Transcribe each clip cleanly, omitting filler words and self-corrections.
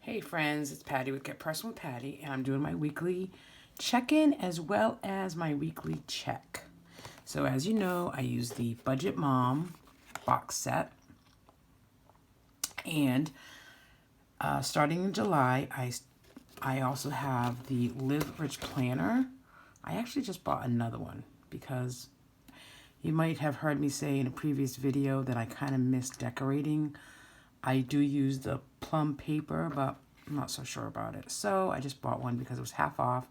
Hey friends, it's Patty with Get Personal with Patty, and I'm doing my weekly check-in as well as my weekly check. So as you know, I use the Budget Mom box set, and starting in July, I also have the Live Rich Planner. I actually just bought another one because you might have heard me say in a previous video that I kind of miss decorating. I do use the plum paper, but I'm not so sure about it. So I just bought one because it was half off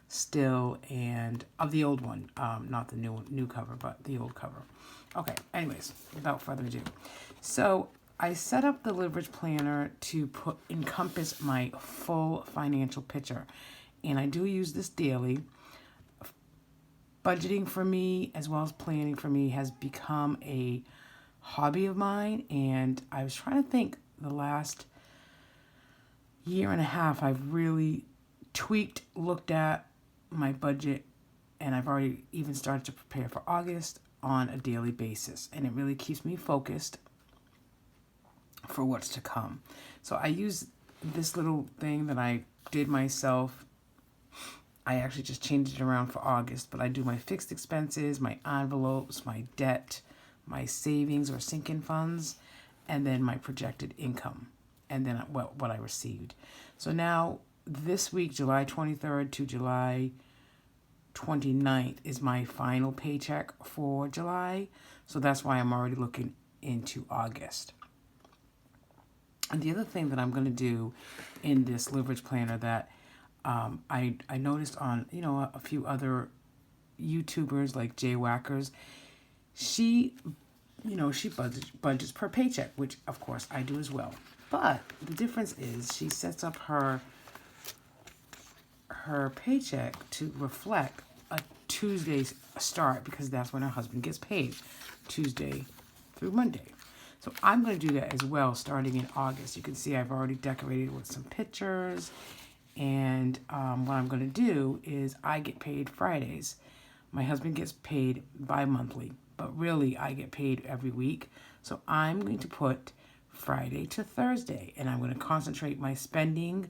still, and of the old one, not the new cover, but the old cover. Okay, anyways, without further ado. So I set up the Leverage Planner to encompass my full financial picture. And I do use this daily. Budgeting for me, as well as planning for me, has become a hobby of mine, and I was trying to think the last year and a half I've really tweaked, looked at my budget, and I've already even started to prepare for August on a daily basis, and it really keeps me focused for what's to come. So I use this little thing that I did myself. I actually just changed it around for August, but I do my fixed expenses, my envelopes, my debt, my savings or sinking funds, and then my projected income, and then what I received. So now this week, July 23rd to July 29th, is my final paycheck for July. So that's why I'm already looking into August. And the other thing that I'm going to do in this Leverage Planner that I noticed on, a few other YouTubers like Jay Wackers, she budgets per paycheck, which of course I do as well. But the difference is she sets up her paycheck to reflect a Tuesday start, because that's when her husband gets paid, Tuesday through Monday. So I'm going to do that as well starting in August. You can see I've already decorated with some pictures. And what I'm going to do is I get paid Fridays. My husband gets paid bi-monthly, but really I get paid every week. So I'm going to put Friday to Thursday, and I'm going to concentrate my spending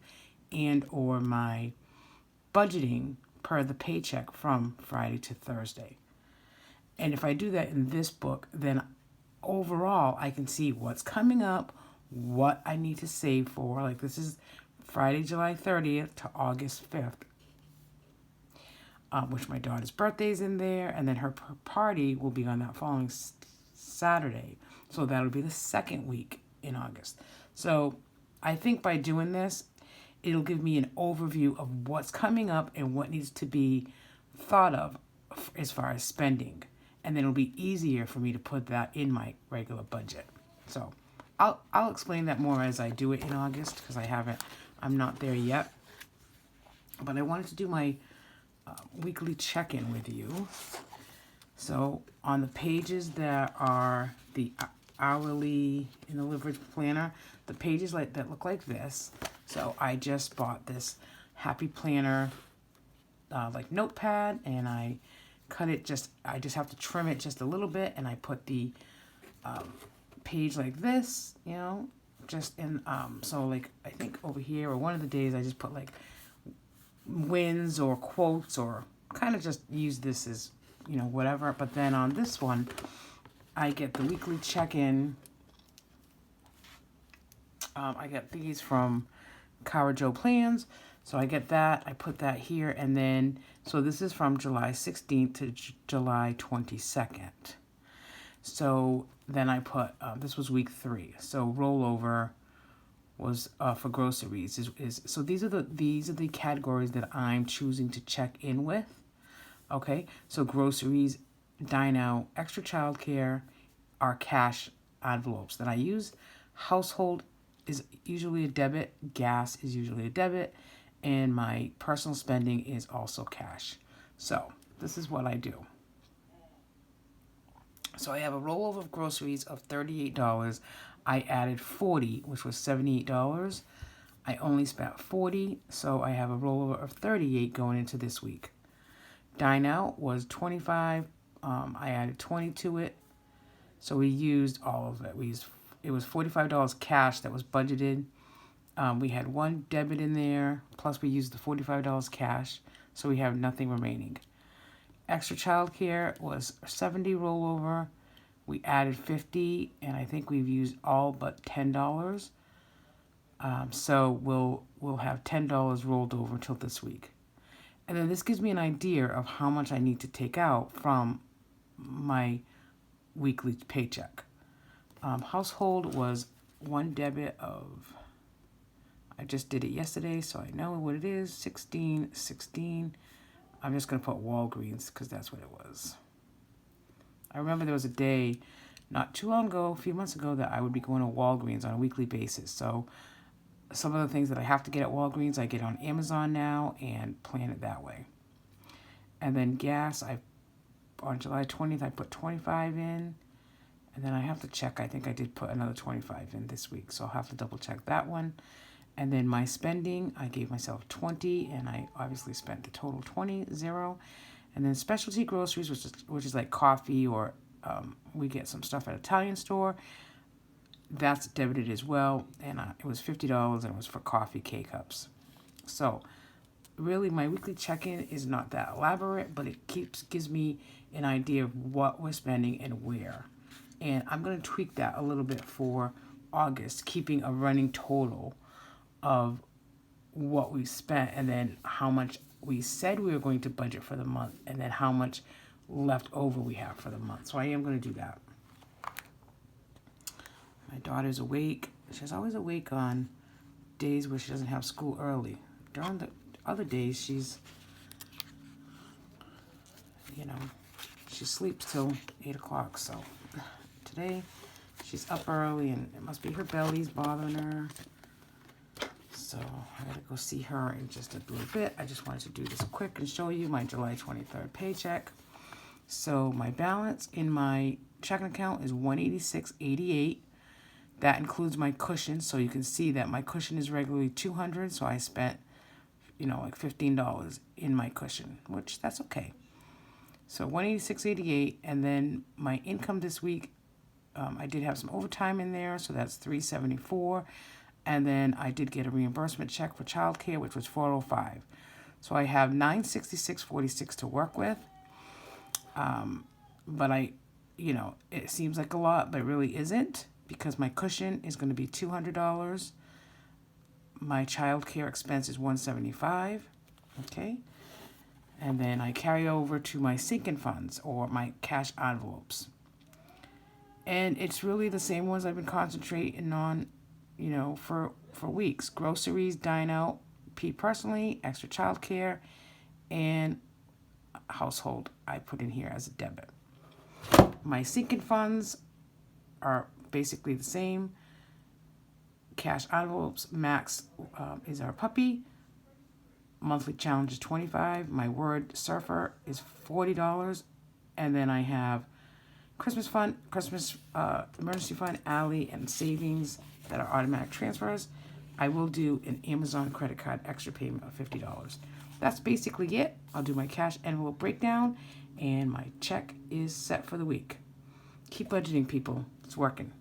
and or my budgeting per the paycheck from Friday to Thursday. And if I do that in this book, then overall I can see what's coming up, what I need to save for. Like this is Friday, July 30th to August 5th, which my daughter's birthday's in there, and then her party will be on that following Saturday. So that'll be the second week in August. So I think by doing this, it'll give me an overview of what's coming up and what needs to be thought of as far as spending. And then it'll be easier for me to put that in my regular budget. So I'll explain that more as I do it in August, because I'm not there yet. But I wanted to do my weekly check-in with you. So on the pages that are the hourly in the Leverage Planner, the pages that look like this. So I just bought this Happy Planner like notepad, and I cut it I just have to trim it just a little bit, and I put the page like this, just in, so like I think over here, or one of the days I just put like wins or quotes, or kind of just use this as, whatever. But then on this one, I get the weekly check-in. I get these from Cara Joe Plans. So I get that, I put that here, and then, so this is from July 16th to July 22nd. So then I put, this was week 3. So rollover was for groceries. So these are the categories that I'm choosing to check in with. Okay, so groceries, dine out, extra childcare are cash envelopes that I use. Household is usually a debit. Gas is usually a debit. And my personal spending is also cash. So this is what I do. So I have a rollover of groceries of $38. I added $40, which was $78. I only spent $40, so I have a rollover of $38 going into this week. Dine out was $25. I added $20 to it, so we used all of it. It was $45 cash that was budgeted. We had one debit in there, plus we used the $45 cash, so we have nothing remaining. Extra childcare was 70 rollover. We added 50, and I think we've used all but $10. So we'll have $10 rolled over till this week. And then this gives me an idea of how much I need to take out from my weekly paycheck. Household was one debit of, I just did it yesterday, so I know what it is, 16. I'm just going to put Walgreens because that's what it was. I remember there was a day not too long ago, a few months ago, that I would be going to Walgreens on a weekly basis. So some of the things that I have to get at Walgreens, I get on Amazon now and plan it that way. And then gas, on July 20th, I put 25 in. And then I have to check. I think I did put another 25 in this week, so I'll have to double check that one. And then my spending, I gave myself 20, and I obviously spent the total 20, 0. And then specialty groceries, which is like coffee, or we get some stuff at Italian store. That's debited as well, and it was $50, and it was for coffee K-cups. So really, my weekly check-in is not that elaborate, but it gives me an idea of what we're spending and where. And I'm going to tweak that a little bit for August, keeping a running total of what we spent and then how much we said we were going to budget for the month and then how much left over we have for the month. So I am going to do that. My daughter's awake. She's always awake on days where she doesn't have school early. During the other days, she sleeps till 8 o'clock. So today, she's up early, and it must be her belly's bothering her. So I gotta go see her in just a little bit. I just wanted to do this quick and show you my July 23rd paycheck. So my balance in my checking account is $186.88. That includes my cushion, so you can see that my cushion is regularly $200. So I spent, like $15 in my cushion, which that's okay. So $186.88, and then my income this week, I did have some overtime in there, so that's $374. And then I did get a reimbursement check for childcare, which was $405. So I have $966.46 to work with. But it seems like a lot, but it really isn't, because my cushion is going to be $200. My childcare expense is $175. Okay. And then I carry over to my sinking funds, or my cash envelopes. And it's really the same ones I've been concentrating on, for weeks. Groceries, dine out, Pete personally, extra childcare, and household I put in here as a debit. My sinking funds are basically the same. Cash envelopes, max is our puppy. Monthly challenge is $25. My word surfer is $40. And then I have Christmas fund, emergency fund, Ally, and savings that are automatic transfers. I will do an Amazon credit card extra payment of $50. That's basically it. I'll do my cash envelope breakdown, and my check is set for the week. Keep budgeting, people. It's working.